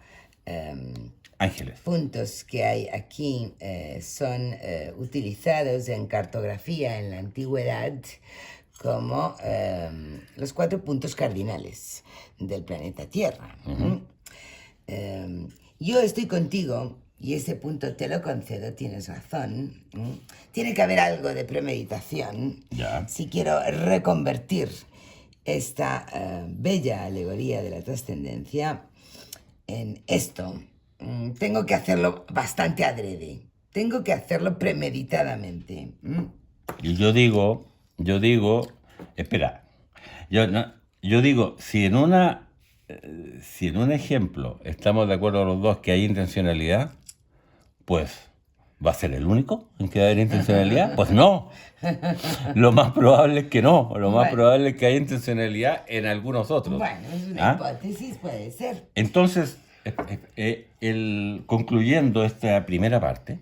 B: Ángeles.
A: puntos que hay aquí son utilizados en cartografía en la antigüedad como los 4 puntos cardinales del planeta Tierra. Yo estoy contigo y ese punto te lo concedo, tienes razón. Tiene que haber algo de premeditación.
B: Ya.
A: Si quiero reconvertir esta bella alegoría de la trascendencia en esto, tengo que hacerlo bastante adrede, tengo que hacerlo premeditadamente.
B: Y yo digo, espera, yo digo, si en un ejemplo estamos de acuerdo los dos que hay intencionalidad, pues ¿va a ser el único en que va a haber intencionalidad? Pues no. Lo más probable es que no. Lo más probable es que haya intencionalidad en algunos otros.
A: Bueno, es una hipótesis, puede ser.
B: Entonces, concluyendo esta primera parte,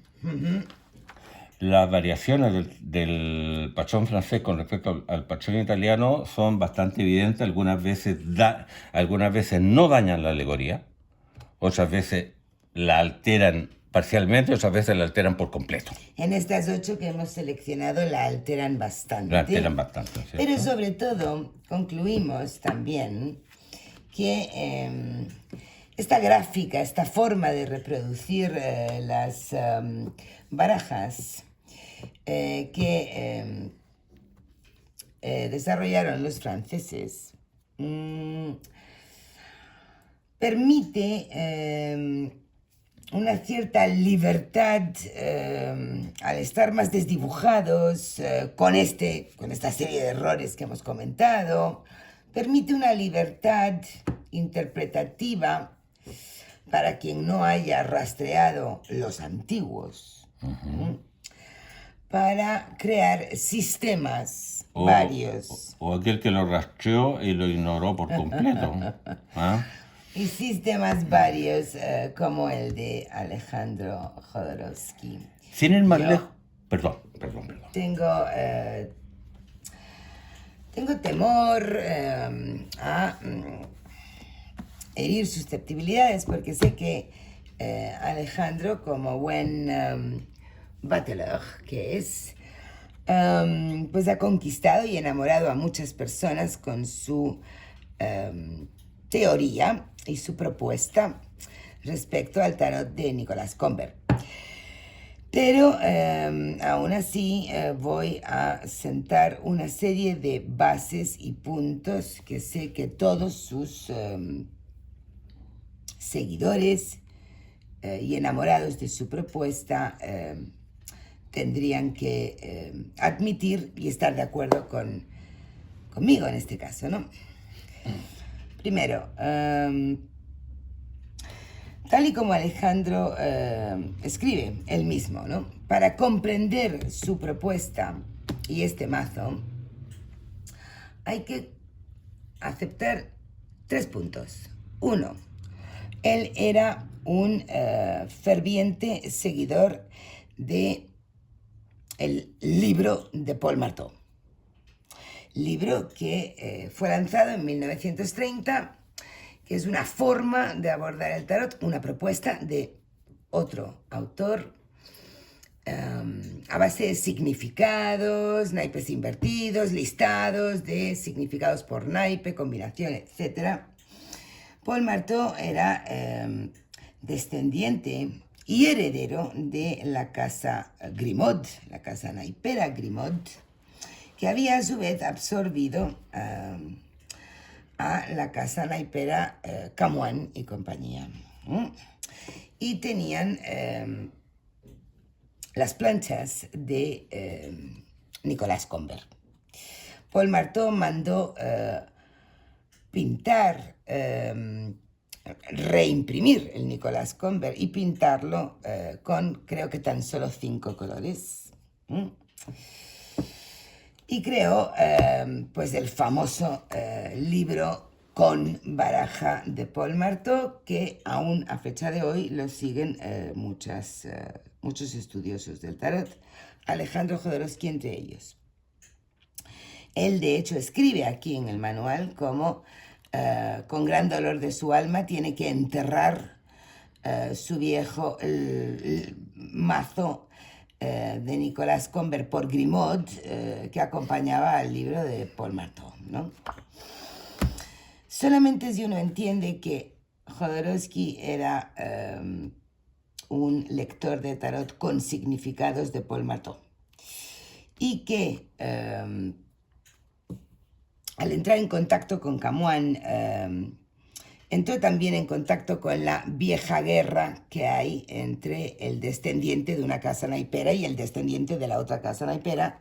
B: las variaciones del pachón francés con respecto al pachón italiano son bastante evidentes. Algunas veces no dañan la alegoría, otras veces la alteran parcialmente, otras veces la alteran por completo.
A: En estas 8 que hemos seleccionado la alteran bastante.
B: ¿Cierto?
A: Pero sobre todo concluimos también que esta gráfica, esta forma de reproducir las barajas que desarrollaron los franceses permite una cierta libertad al estar más desdibujados con esta serie de errores que hemos comentado. Permite una libertad interpretativa para quien no haya rastreado los antiguos, para crear sistemas varios.
B: O aquel que lo rastreó y lo ignoró por completo.
A: Y sistemas varios como el de Alejandro Jodorowsky.
B: Sin ir más lejos. Perdón.
A: Tengo temor a herir susceptibilidades porque sé que Alejandro, como buen bateleur que es, pues ha conquistado y enamorado a muchas personas con su teoría y su propuesta respecto al tarot de Nicolas Comber. Pero aún así voy a sentar una serie de bases y puntos que sé que todos sus seguidores y enamorados de su propuesta tendrían que admitir y estar de acuerdo conmigo en este caso, ¿no? Primero, tal y como Alejandro escribe él mismo, ¿no? Para comprender su propuesta y este mazo, hay que aceptar 3 puntos. 1. Él era un ferviente seguidor de el libro de Paul Marteau. Libro que fue lanzado en 1930, que es una forma de abordar el tarot, una propuesta de otro autor, a base de significados, naipes invertidos, listados de significados por naipe, combinación, etc. Paul Marteau era descendiente y heredero de la casa Grimaud, la casa naipera Grimaud, que había a su vez absorbido a la casa naipera Camoin y compañía. Y tenían las planchas de Nicolas Convert. Paul Marteau mandó pintar, reimprimir el Nicolas Convert y pintarlo con creo que tan solo 5 colores. Y creó pues el famoso libro con baraja de Paul Marteau, que aún a fecha de hoy lo siguen muchos estudiosos del tarot, Alejandro Jodorowsky entre ellos. Él de hecho escribe aquí en el manual como con gran dolor de su alma tiene que enterrar su viejo el mazo de Nicolas Convert por Grimaud que acompañaba al libro de Paul Marteau, ¿no? Solamente si uno entiende que Jodorowsky era un lector de tarot con significados de Paul Marteau y que al entrar en contacto con Camoin entró también en contacto con la vieja guerra que hay entre el descendiente de una casa naipera y el descendiente de la otra casa naipera,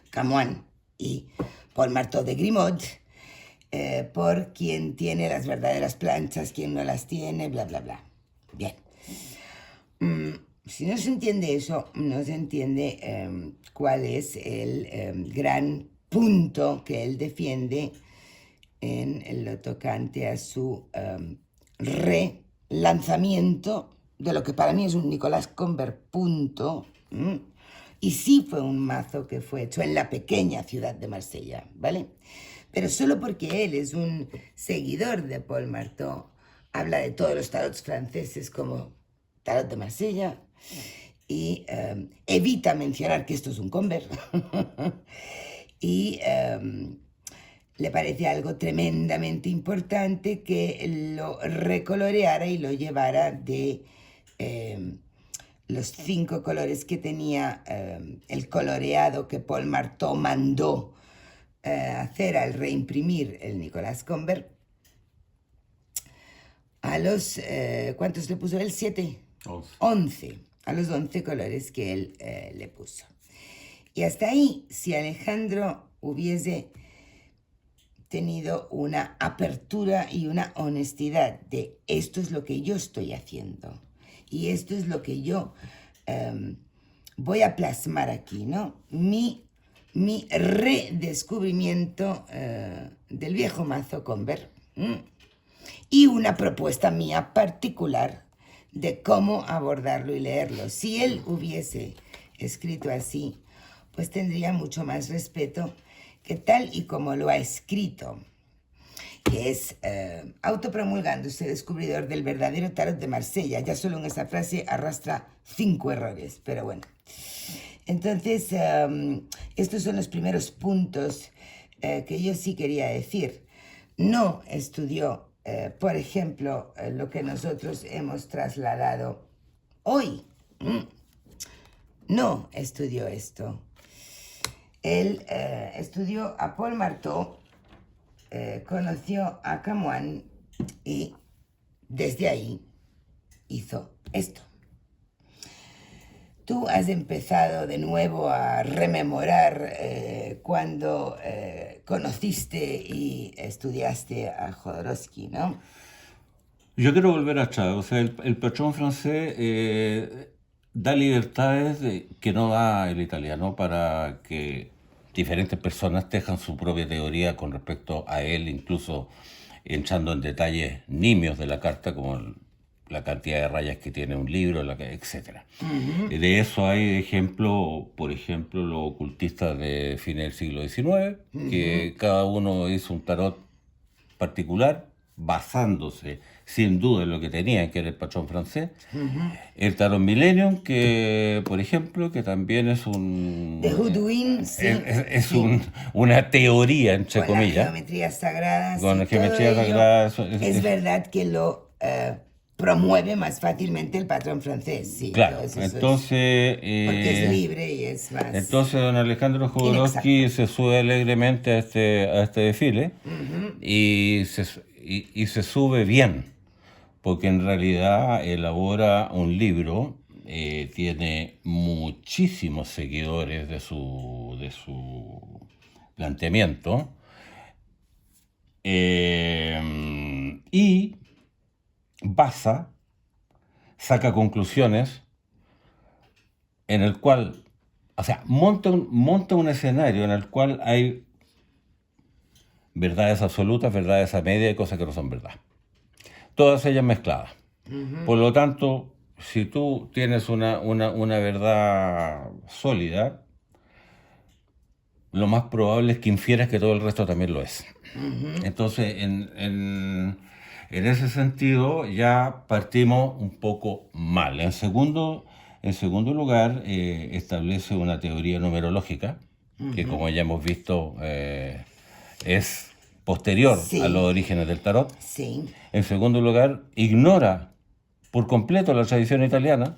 A: Camoin y Paul Marteau de Grimaud, por quién tiene las verdaderas planchas, quién no las tiene, bla, bla, bla. Bien. Si no se entiende eso, no se entiende cuál es el gran punto que él defiende en lo tocante a su relanzamiento de lo que para mí es un Nicolas Convert punto. Y sí fue un mazo que fue hecho en la pequeña ciudad de Marsella, ¿vale? Pero solo porque él es un seguidor de Paul Marteau, habla de todos los tarots franceses como tarot de Marsella y evita mencionar que esto es un Convert. Y le parece algo tremendamente importante que lo recoloreara y lo llevara de los 5 colores que tenía el coloreado que Paul Marteau mandó hacer al reimprimir el Nicolas Convert. A los, ¿cuántos le puso él? 7. 11. A los 11 colores que él le puso. Y hasta ahí, si Alejandro hubiese tenido una apertura y una honestidad de esto es lo que yo estoy haciendo y esto es lo que yo voy a plasmar aquí, ¿no? Mi redescubrimiento del viejo mazo Convert y una propuesta mía particular de cómo abordarlo y leerlo. Si él hubiese escrito así, pues tendría mucho más respeto que tal y como lo ha escrito, que es autopromulgándose descubridor del verdadero tarot de Marsella. Ya solo en esa frase arrastra 5 errores, pero bueno. Entonces, estos son los primeros puntos que yo sí quería decir. No estudió, por ejemplo, lo que nosotros hemos trasladado hoy. no estudió esto. Él estudió a Paul Marteau, conoció a Camoin y desde ahí hizo esto. Tú has empezado de nuevo a rememorar cuando conociste y estudiaste a Jodorowsky, ¿no?
B: Yo quiero volver atrás, o sea, el patrón francés da libertades que no da el italiano para que diferentes personas tejan su propia teoría con respecto a él, incluso entrando en detalles nimios de la carta, como la cantidad de rayas que tiene un libro, etc. De eso hay ejemplo, por ejemplo, los ocultistas de fines del siglo XIX, que cada uno hizo un tarot particular, basándose sin duda en lo que tenían, que era el patrón francés. El tarot Millennium, que por ejemplo, que también es un...
A: De Houdouin, sí.
B: Es
A: sí.
B: una teoría, entre
A: Con
B: comillas.
A: la geometría sagrada.
B: Con
A: sí,
B: la geometría
A: todo ello
B: sagrada.
A: es verdad que lo promueve más fácilmente el patrón francés, sí.
B: Claro,
A: Eso
B: entonces...
A: porque es libre y es más...
B: Entonces don Alejandro Jodorowsky se sube alegremente a este desfile y se sube bien, porque en realidad elabora un libro, tiene muchísimos seguidores de su planteamiento, y saca conclusiones en el cual, o sea, monta un escenario en el cual hay verdades absolutas, verdades a media y cosas que no son verdad. Todas ellas mezcladas. Por lo tanto, si tú tienes una verdad sólida, lo más probable es que infieras que todo el resto también lo es. Entonces, en ese sentido, ya partimos un poco mal. En segundo lugar, establece una teoría numerológica, que como ya hemos visto, es posterior
A: Sí.
B: a los orígenes del tarot.
A: Sí.
B: En segundo lugar, ignora por completo la tradición italiana.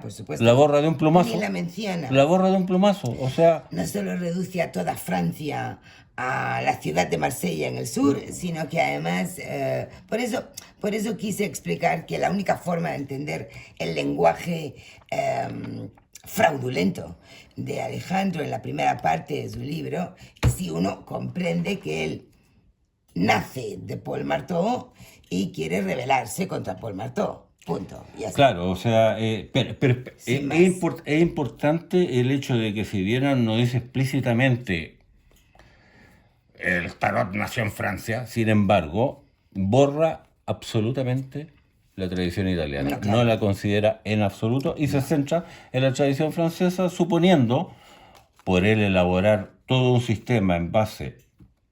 A: Por supuesto.
B: La borra de un plumazo.
A: Ni la menciona.
B: La borra de un plumazo, o sea...
A: No solo reduce a toda Francia a la ciudad de Marsella en el sur, sino que además, por eso quise explicar que la única forma de entender el lenguaje fraudulento de Alejandro en la primera parte de su libro es si uno comprende que él nace de Paul Marteau y quiere rebelarse contra Paul Marteau. Punto.
B: Claro, o sea, pero es importante el hecho de que si bien no dice explícitamente el tarot nació en Francia, sin embargo, borra absolutamente la tradición italiana.
A: No, claro.
B: No la considera en absoluto y se centra en la tradición francesa, suponiendo, por él elaborar todo un sistema en base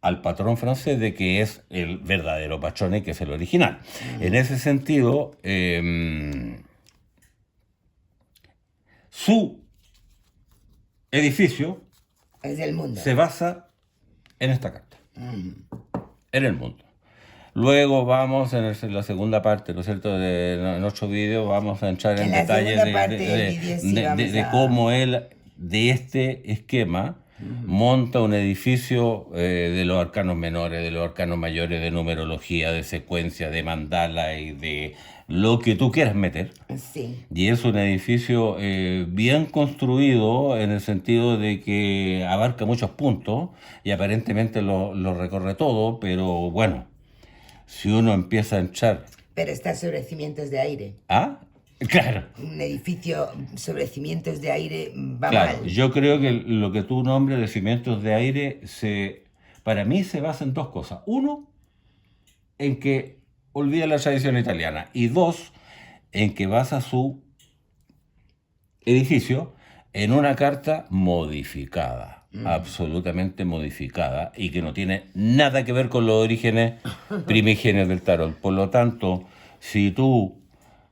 B: al patrón francés, de que es el verdadero patrón, que es el original. En ese sentido, su edificio
A: es del mundo.
B: Se basa en esta carta, en el mundo. Luego vamos en la segunda parte, ¿no es cierto?, de nuestro vídeo, vamos a entrar en detalles de cómo él, de este esquema, monta un edificio de los arcanos menores, de los arcanos mayores, de numerología, de secuencia, de mandala y de lo que tú quieras meter.
A: Sí.
B: Y es un edificio bien construido en el sentido de que abarca muchos puntos y aparentemente lo recorre todo, pero bueno, si uno empieza a entrar...
A: Pero está sobre cimientos de aire.
B: ¿Ah? Claro.
A: Un edificio sobre cimientos de aire va
B: Claro,
A: mal.
B: yo creo que lo que tú nombres de cimientos de aire, para mí se basa en dos cosas. Uno, en que olvida la tradición italiana. Y dos, en que basa su edificio en una carta modificada, absolutamente modificada, y que no tiene nada que ver con los orígenes primigenios del tarot. Por lo tanto, si tú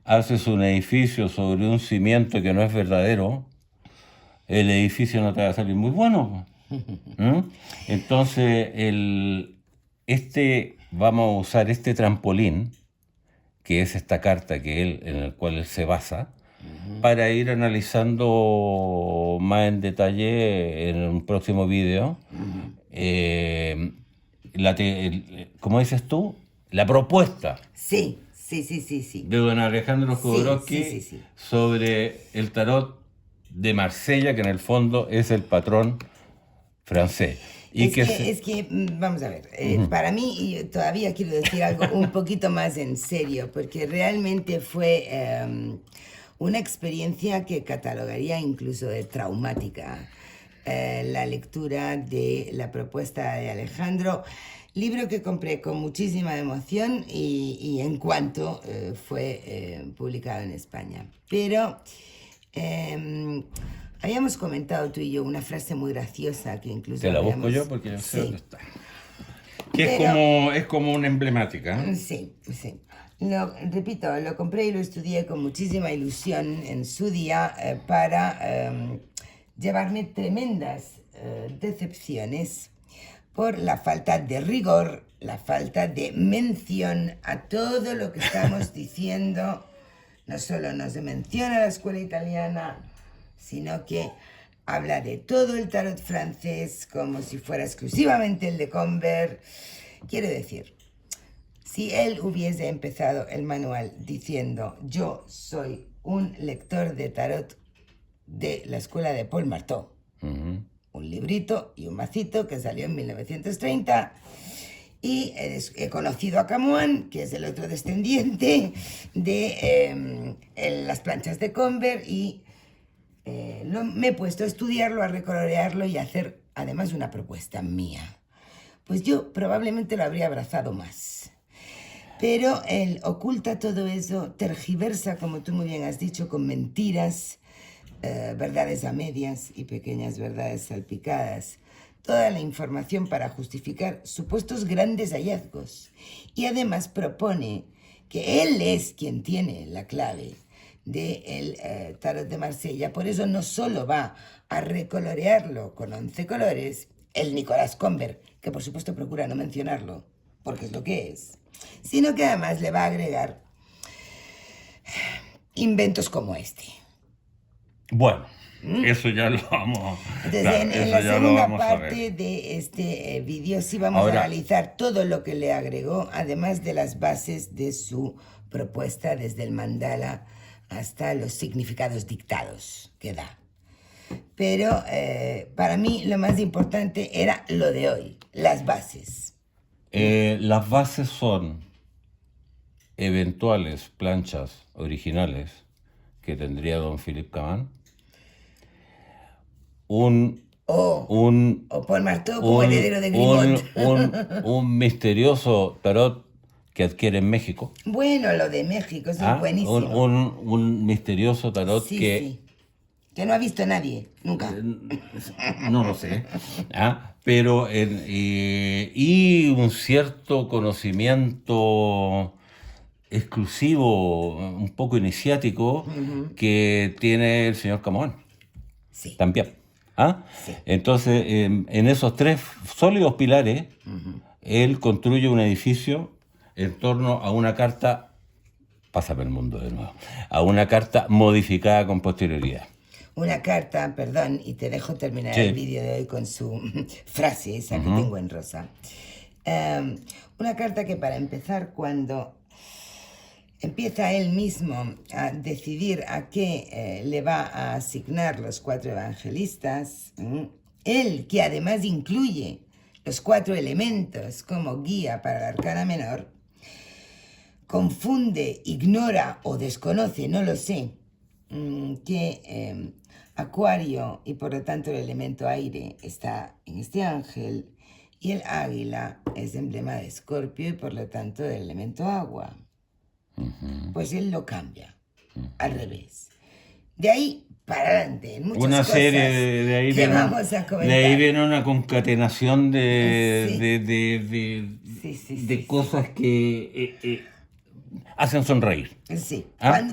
B: haces un edificio sobre un cimiento que no es verdadero, el edificio no te va a salir muy bueno. Entonces, vamos a usar este trampolín, que es esta carta en el cual él se basa, para ir analizando más en detalle en un próximo video. ¿Cómo dices tú? La propuesta
A: Sí.
B: de don Alejandro Jodorowsky
A: Sí.
B: sobre el tarot de Marsella, que en el fondo es el patrón francés.
A: Vamos a ver, para mí, y todavía quiero decir algo un poquito más en serio, porque realmente fue una experiencia que catalogaría incluso de traumática. La lectura de la propuesta de Alejandro, libro que compré con muchísima emoción y en cuanto fue publicado en España. Pero habíamos comentado tú y yo una frase muy graciosa que incluso...
B: Te la busco yo porque yo sé
A: Sí.
B: dónde está. Que es como una emblemática.
A: Sí. Repito, lo compré y lo estudié con muchísima ilusión en su día para llevarme tremendas decepciones por la falta de rigor, la falta de mención a todo lo que estamos diciendo. No solo no se menciona la escuela italiana, sino que habla de todo el tarot francés como si fuera exclusivamente el de Convert. Quiero decir, si él hubiese empezado el manual diciendo yo soy un lector de tarot de la escuela de Paul Marteau, un librito y un macito que salió en 1930, y he conocido a Camoin, que es el otro descendiente de las planchas de Convert, y me he puesto a estudiarlo, a recolorearlo y a hacer además una propuesta mía. Pues yo probablemente lo habría abrazado más. Pero él oculta todo eso, tergiversa, como tú muy bien has dicho, con mentiras, verdades a medias y pequeñas verdades salpicadas, toda la información para justificar supuestos grandes hallazgos. Y además propone que él es quien tiene la clave del tarot de Marsella. Por eso no solo va a recolorearlo con 11 colores, el Nicolas Convert, que por supuesto procura no mencionarlo, porque es lo que es, sino que además le va a agregar inventos como este.
B: Bueno, eso ya lo vamos.
A: Entonces,
B: claro,
A: en la segunda parte de este vídeo sí vamos a analizar todo lo que le agregó, además de las bases de su propuesta, desde el mandala hasta los significados dictados que da. Pero para mí lo más importante era lo de hoy, las bases.
B: Las bases son eventuales planchas originales que tendría don Philippe Caman,
A: o Paul Marteau como heredero de Grimaud.
B: un misterioso tarot que adquiere en México.
A: Bueno, lo de México, eso es buenísimo.
B: Un misterioso tarot
A: que no ha visto nadie, nunca.
B: No lo sé. Pero y un cierto conocimiento exclusivo, un poco iniciático, que tiene el señor Camoin.
A: Sí.
B: También.
A: Sí.
B: Entonces, en esos tres sólidos pilares, él construye un edificio en torno a una carta, pásame el mundo de nuevo, a una carta modificada con posterioridad.
A: Una carta, perdón, y te dejo terminar el vídeo de hoy con su frase, esa que tengo en rosa. Una carta que, para empezar, cuando empieza él mismo a decidir a qué le va a asignar los 4 evangelistas, él, que además incluye los 4 elementos como guía para la arcana menor, confunde, ignora o desconoce, no lo sé, que Acuario y por lo tanto el elemento aire está en este ángel, y el águila es emblema de Escorpio y por lo tanto del elemento agua. Pues él lo cambia al revés. De ahí para adelante, en muchas
B: una
A: cosas
B: serie de ahí
A: que
B: viene,
A: vamos a comentar.
B: De ahí viene una concatenación de cosas que hacen sonreír.
A: Sí,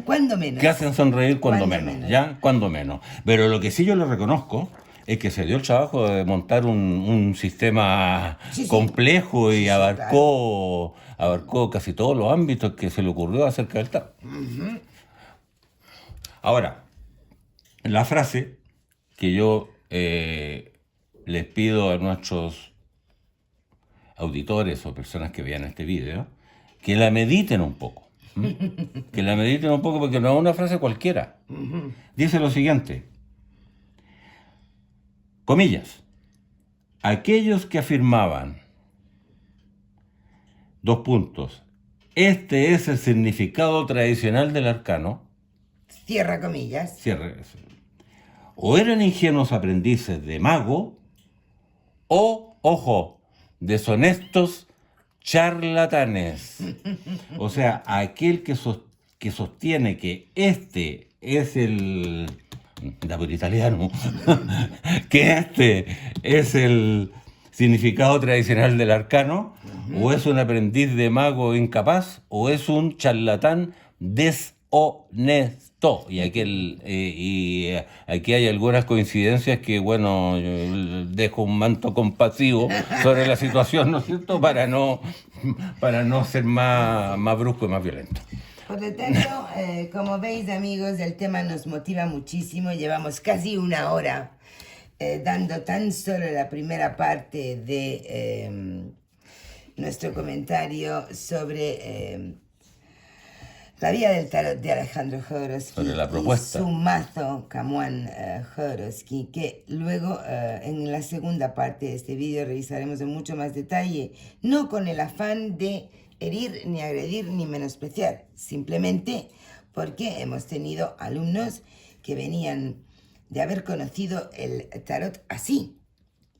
A: cuando menos.
B: Que hacen sonreír cuando menos, ¿ya? Cuando menos. Pero lo que sí yo le reconozco es que se dio el trabajo de montar un sistema complejo y abarcó casi todos los ámbitos que se le ocurrió acerca del tarot. Ahora, la frase que yo les pido a nuestros auditores o personas que vean este video, que la mediten un poco. Que la mediten un poco porque no es una frase cualquiera. Dice lo siguiente, comillas, aquellos que afirmaban, dos puntos, este es el significado tradicional del arcano,
A: Cierra comillas.
B: cierre eso, o eran ingenuos aprendices de mago, o, ojo, deshonestos charlatanes. O sea, aquel que sostiene que este es el... da por italiano, que este es el significado tradicional del arcano, o es un aprendiz de mago incapaz, o es un charlatán deshonesto. Y aquí hay algunas coincidencias que, bueno, yo dejo un manto compasivo sobre la situación, ¿no es cierto?, para no ser más brusco y más violento.
A: Por lo tanto, como veis, amigos, el tema nos motiva muchísimo. Llevamos casi una hora dando tan solo la primera parte de nuestro comentario sobre la vida del tarot de Alejandro Jodorowsky
B: Sobre la propuesta.
A: y su mazo Camuán Jodorowsky, que luego en la segunda parte de este vídeo revisaremos en mucho más detalle, no con el afán de herir, ni agredir, ni menospreciar, simplemente porque hemos tenido alumnos que venían de haber conocido el tarot así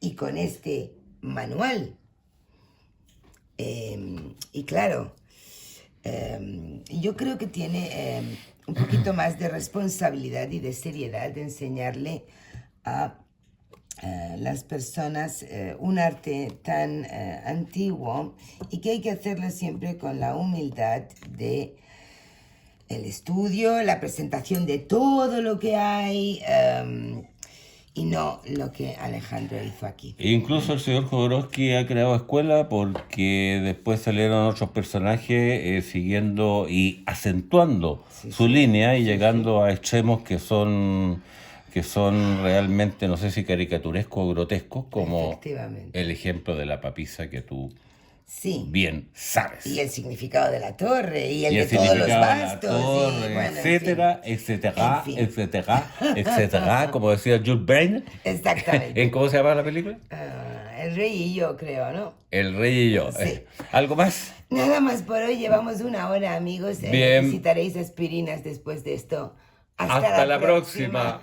A: y con este manual. Y claro, yo creo que tiene un poquito más de responsabilidad y de seriedad de enseñarle a las personas un arte tan antiguo y que hay que hacerlo siempre con la humildad de el estudio, la presentación de todo lo que hay y no lo que Alejandro hizo aquí.
B: Incluso el señor Jodorowsky ha creado escuela porque después salieron otros personajes siguiendo y acentuando su línea y llegando a extremos que son realmente, no sé si caricaturescos o grotescos, como el ejemplo de la papisa que tú bien sabes.
A: Y el significado de la torre, y el de todos los bastos,
B: torre,
A: bueno,
B: etcétera, etcétera, etcétera, etcétera, como decía Jules Verne.
A: Exactamente.
B: ¿En cómo se llama la película?
A: El Rey y yo, creo, ¿no?
B: El Rey y yo.
A: Sí.
B: ¿Algo más?
A: Nada más por hoy, llevamos una hora, amigos.
B: Bien.
A: Necesitaréis aspirinas después de esto.
B: Hasta la próxima.